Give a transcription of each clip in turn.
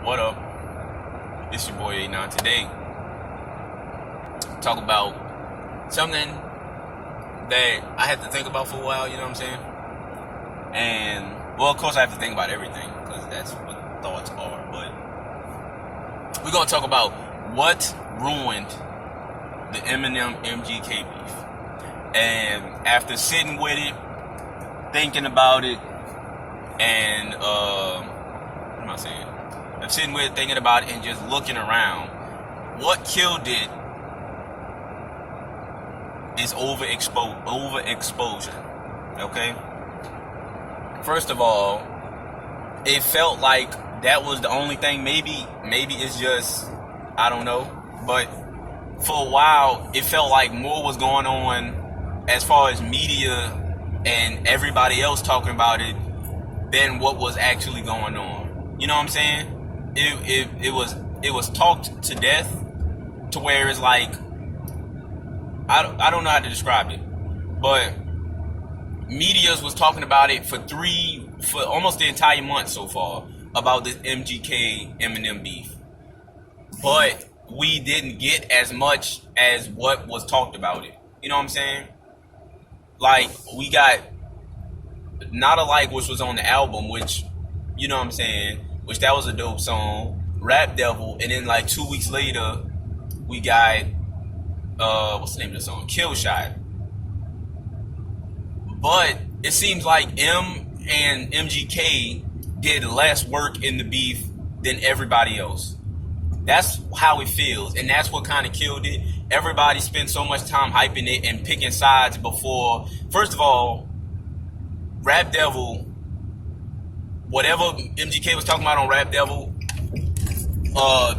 What up? It's your boy KxngAnon. Today, talk about something that I had to think about for a while, you know what I'm saying? And, well, of course I have to think about everything, because that's what thoughts are, but we're going to talk about what ruined the Eminem MGK beef. And after sitting with it, thinking about it, and, what am I saying? I'm sitting with it, thinking about it, and just looking around. What killed it is overexposure. Okay? First of all, it felt like that was the only thing. Maybe it's just, I don't know. But for a while, it felt like more was going on as far as media and everybody else talking about it than what was actually going on. You know what I'm saying? It was talked to death to where it's like, I don't know how to describe it, but medias was talking about it for almost the entire month so far about this MGK Eminem beef, but we didn't get as much as what was talked about it. You know what I'm saying? Like, we got Not Alike, which was on the album, which, you know what I'm saying, which that was a dope song, Rap Devil, and then like 2 weeks later, we got, what's the name of the song? Kill Shot. But it seems like M and MGK did less work in the beef than everybody else. That's how it feels, and that's what kind of killed it. Everybody spent so much time hyping it and picking sides before. First of all, Rap Devil, whatever MGK was talking about on Rap Devil,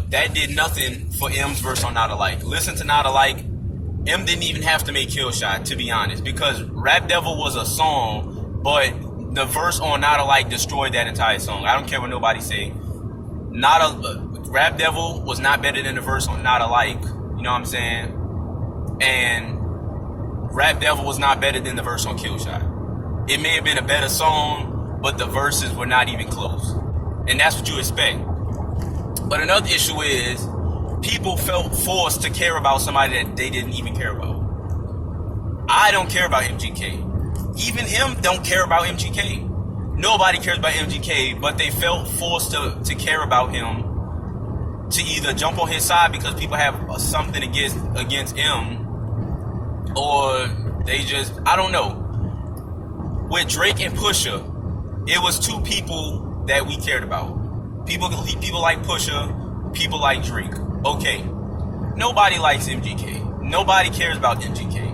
that did nothing for M's verse on Not Alike. Listen to Not Alike. M didn't even have to make Kill Shot, to be honest, because Rap Devil was a song, but the verse on Not Alike destroyed that entire song. I don't care what nobody say. Rap Devil was not better than the verse on Not Alike. You know what I'm saying? And Rap Devil was not better than the verse on Kill Shot. It may have been a better song, but the verses were not even close. And that's what you expect. But another issue is, people felt forced to care about somebody that they didn't even care about. I don't care about MGK. Even him don't care about MGK. Nobody cares about MGK, but they felt forced to care about him, to either jump on his side because people have something against him, or they just, I don't know. With Drake and Pusha, it was two people that we cared about. People like Pusha, people like Drake. Okay, nobody likes MGK. Nobody cares about MGK.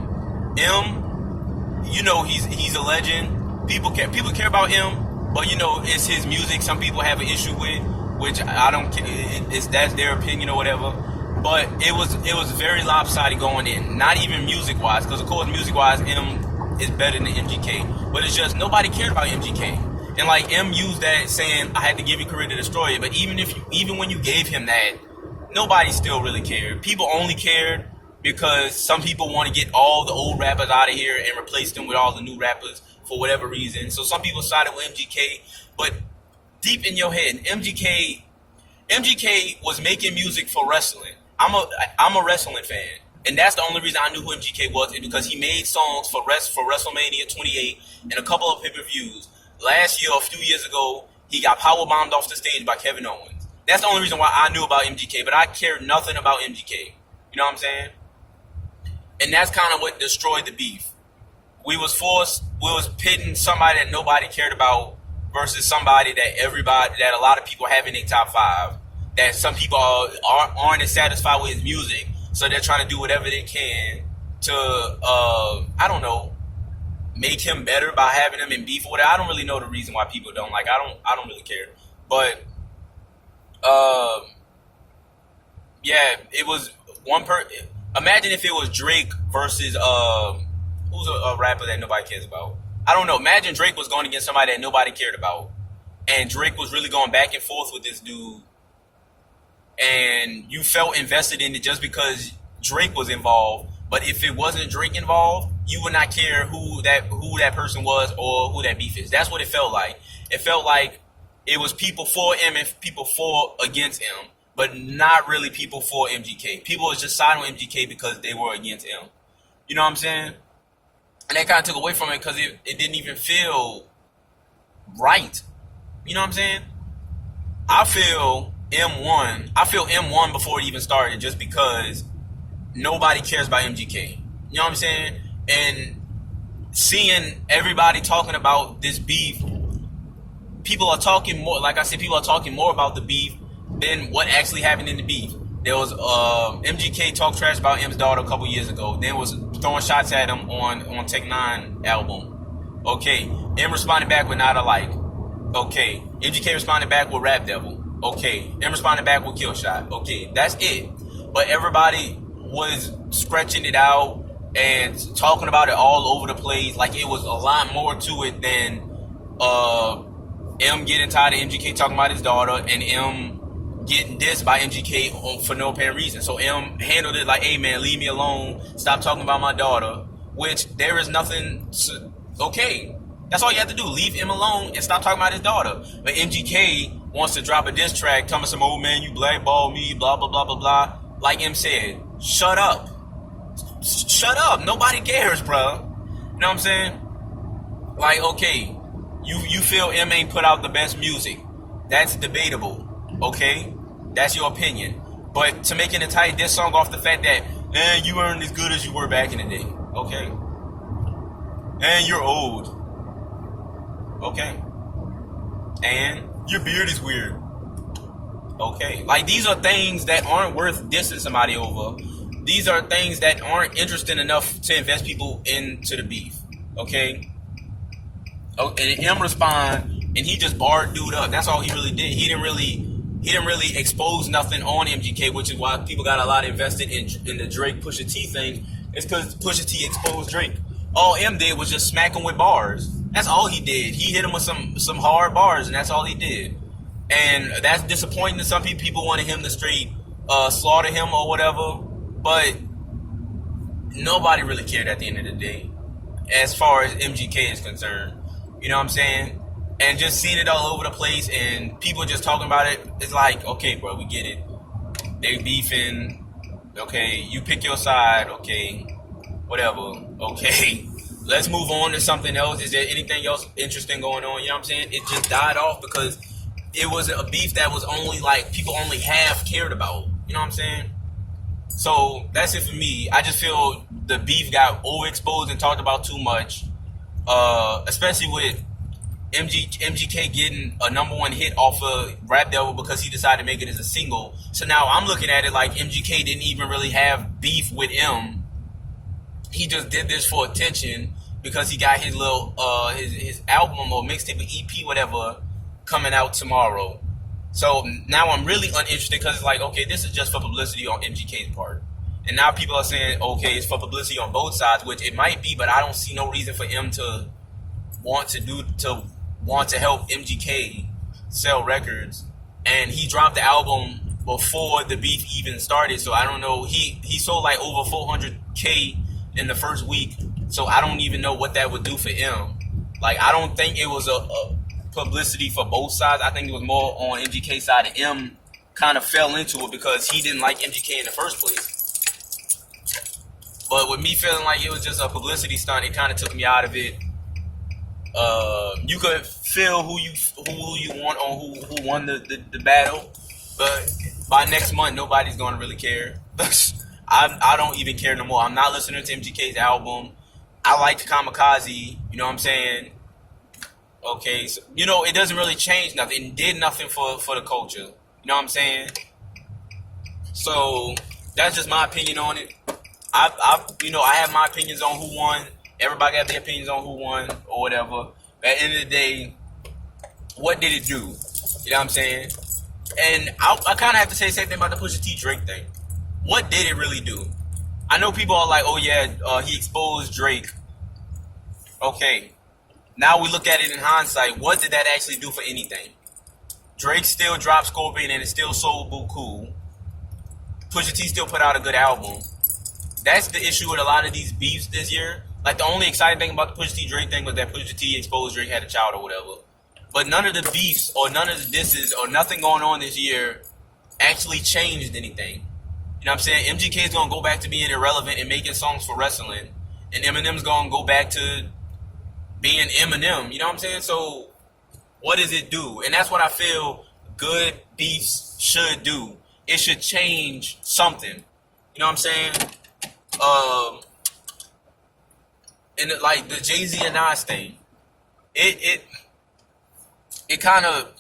M, you know, he's a legend. People care about him, but you know, it's his music. Some people have an issue with, which I don't care. That's their opinion or whatever. But it was very lopsided going in. Not even music wise, because of course music wise, M is better than MGK. But it's just nobody cared about MGK. And like M used that saying, I had to give you career to destroy it. But even when you gave him that, nobody still really cared. People only cared because some people want to get all the old rappers out of here and replace them with all the new rappers for whatever reason. So some people sided with MGK, but deep in your head, MGK was making music for wrestling. I'm a wrestling fan, and that's the only reason I knew who MGK was, is because he made songs for WrestleMania 28 and a couple of pay-per-views. Last year, a few years ago, he got powerbombed off the stage by Kevin Owens. That's the only reason why I knew about MGK, but I cared nothing about MGK. You know what I'm saying? And that's kind of what destroyed the beef. We was pitting somebody that nobody cared about versus somebody that a lot of people have in their top five, that some people aren't as satisfied with his music, so they're trying to do whatever they can to, I don't know, make him better by having him in beef or whatever. I don't really know the reason why people don't like. I don't really care. But yeah, it was one imagine if it was Drake versus who's a rapper that nobody cares about. I don't know. Imagine Drake was going against somebody that nobody cared about, and Drake was really going back and forth with this dude, and you felt invested in it just because Drake was involved. But if it wasn't Drake involved, you would not care who that person was or who that beef is. That's what it felt like. It felt like it was people for M and people for against M, but not really people for MGK. People was just siding with MGK because they were against M. You know what I'm saying? And that kind of took away from it because it didn't even feel right. You know what I'm saying? I feel M won before it even started just because nobody cares about MGK. You know what I'm saying? And seeing everybody talking about this beef, people are talking more, like I said, people are talking more about the beef than what actually happened in the beef. There was MGK talk trash about M's daughter a couple years ago. Then was throwing shots at him on KxngAnon album. Okay. M responded back with Not Alike. Okay. MGK responded back with Rap Devil. Okay. M responded back with Kill Shot. Okay. That's it. But everybody was stretching it out and talking about it all over the place. Like it was a lot more to it than M getting tired of MGK talking about his daughter and M getting dissed by MGK for no apparent reason. So M handled it like, hey man, leave me alone. Stop talking about my daughter. Which there is nothing okay. That's all you have to do. Leave M alone and stop talking about his daughter. But MGK wants to drop a diss track telling some old man, you blackball me, blah, blah, blah, blah, blah. Like M said, shut up. Shut up. Nobody cares, bro. You know what I'm saying? Like, okay, you feel M ain't put out the best music. That's debatable. Okay? That's your opinion. But to make an entire diss song off the fact that, man, you weren't as good as you were back in the day. Okay? And you're old. Okay. And your beard is weird. Okay. Like, these are things that aren't worth dissing somebody over. These are things that aren't interesting enough to invest people into the beef. Okay? Oh, and him respond, and he just barred dude up. That's all he really did. He didn't really expose nothing on MGK, which is why people got a lot invested in the Drake Pusha T thing. It's because Pusha T exposed Drake. All M did was just smack him with bars. That's all he did. He hit him with some hard bars, and that's all he did. And that's disappointing to some people. People wanted him to straight slaughter him or whatever. But nobody really cared at the end of the day, as far as MGK is concerned. You know what I'm saying? And just seeing it all over the place and people just talking about it, it's like, okay, bro, we get it. They beefing. Okay, you pick your side. Okay, whatever. Okay, let's move on to something else. Is there anything else interesting going on? You know what I'm saying? It just died off because it was a beef that was only like people only half cared about. You know what I'm saying? So that's it for me. I just feel the beef got overexposed and talked about too much, especially with MGK getting a #1 hit off of Rap Devil because he decided to make it as a single. So now I'm looking at it like MGK didn't even really have beef with M. He just did this for attention because he got his little his album or mixtape or EP whatever coming out tomorrow. So now I'm really uninterested because it's like, okay, this is just for publicity on MGK's part. And now people are saying, okay, it's for publicity on both sides, which it might be, but I don't see no reason for M to want to help MGK sell records. And he dropped the album before the beef even started, so I don't know. He sold like over 400K in the first week, so I don't even know what that would do for M. Like, I don't think it was a publicity for both sides. I think it was more on MGK's side, and M kind of fell into it because he didn't like MGK in the first place. But with me feeling like it was just a publicity stunt, it kind of took me out of it. You could feel who you want on who won the battle, but by next month nobody's gonna really care. I don't even care no more. I'm not listening to MGK's album. I liked Kamikaze. You know what I'm saying? Okay, so you know it doesn't really change nothing. It did nothing for the culture. You know what I'm saying? So that's just my opinion on it. I have my opinions on who won. Everybody got their opinions on who won or whatever. But at the end of the day, what did it do? You know what I'm saying? And I kind of have to say the same thing about the Pusha T Drake thing. What did it really do? I know people are like, oh yeah, he exposed Drake. Okay. Now we look at it in hindsight. What did that actually do for anything? Drake still dropped Scorpion and it still sold Buku. Pusha T still put out a good album. That's the issue with a lot of these beefs this year. Like, the only exciting thing about the Pusha T Drake thing was that Pusha T exposed Drake had a child or whatever. But none of the beefs or none of the disses or nothing going on this year actually changed anything. You know what I'm saying? MGK is going to go back to being irrelevant and making songs for wrestling. And Eminem's going to go back to being Eminem. You know what I'm saying? So what does it do? And that's what I feel good beefs should do. It should change something. You know what I'm saying? And like the Jay-Z and Nas thing, it kind of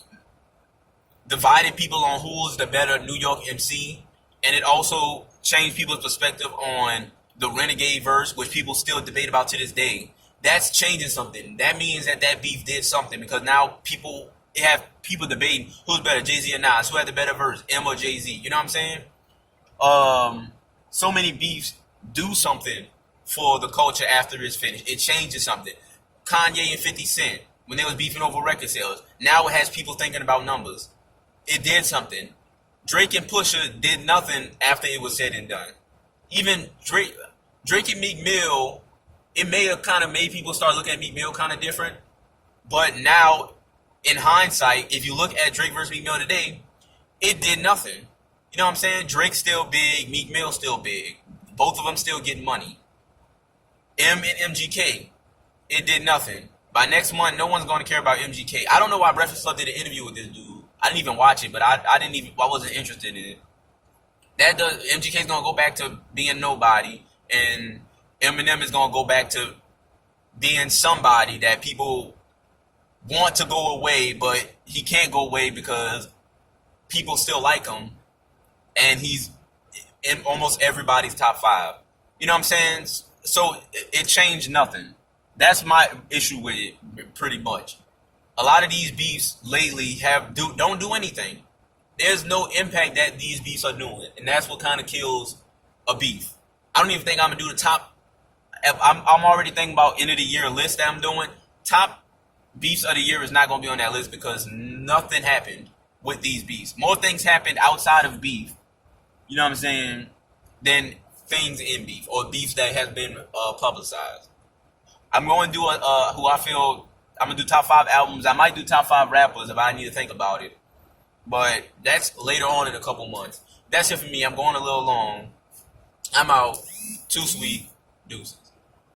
divided people on who was the better New York MC, and it also changed people's perspective on the Renegade verse, which people still debate about to this day. That's changing something. That means that beef did something, because now people debating who's better, Jay-Z or Nas, who had the better verse, M or Jay-Z. You know what I'm saying? So many beefs do something for the culture after it's finished. It changes something. Kanye and 50 Cent, when they was beefing over record sales, now it has people thinking about numbers. It did something. Drake and Pusha did nothing after it was said and done. Even Drake and Meek Mill, it may have kind of made people start looking at Meek Mill kind of different. But now, in hindsight, if you look at Drake versus Meek Mill today, it did nothing. You know what I'm saying? Drake's still big, Meek Mill still big. Both of them still getting money. M and MGK, it did nothing. By next month, no one's going to care about MGK. I don't know why Breakfast Club did an interview with this dude. I didn't even watch it, but I wasn't interested in it. MGK's going to go back to being nobody, and Eminem is going to go back to being somebody that people want to go away, but he can't go away because people still like him, and he's in almost everybody's top 5. You know what I'm saying? So it changed nothing. That's my issue with it, pretty much. A lot of these beefs lately don't do anything. There's no impact that these beefs are doing, and that's what kind of kills a beef. I don't even think I'm gonna do the top. I'm already thinking about end of the year list that I'm doing. Top beefs of the year is not gonna be on that list because nothing happened with these beefs. More things happened outside of beef, you know what I'm saying, than things in beef or beefs that has been publicized. I'm going to do I'm going to do top 5 albums. I might do top 5 rappers if I need to think about it. But that's later on in a couple months. That's it for me. I'm going a little long. I'm out. Too sweet. Deuces.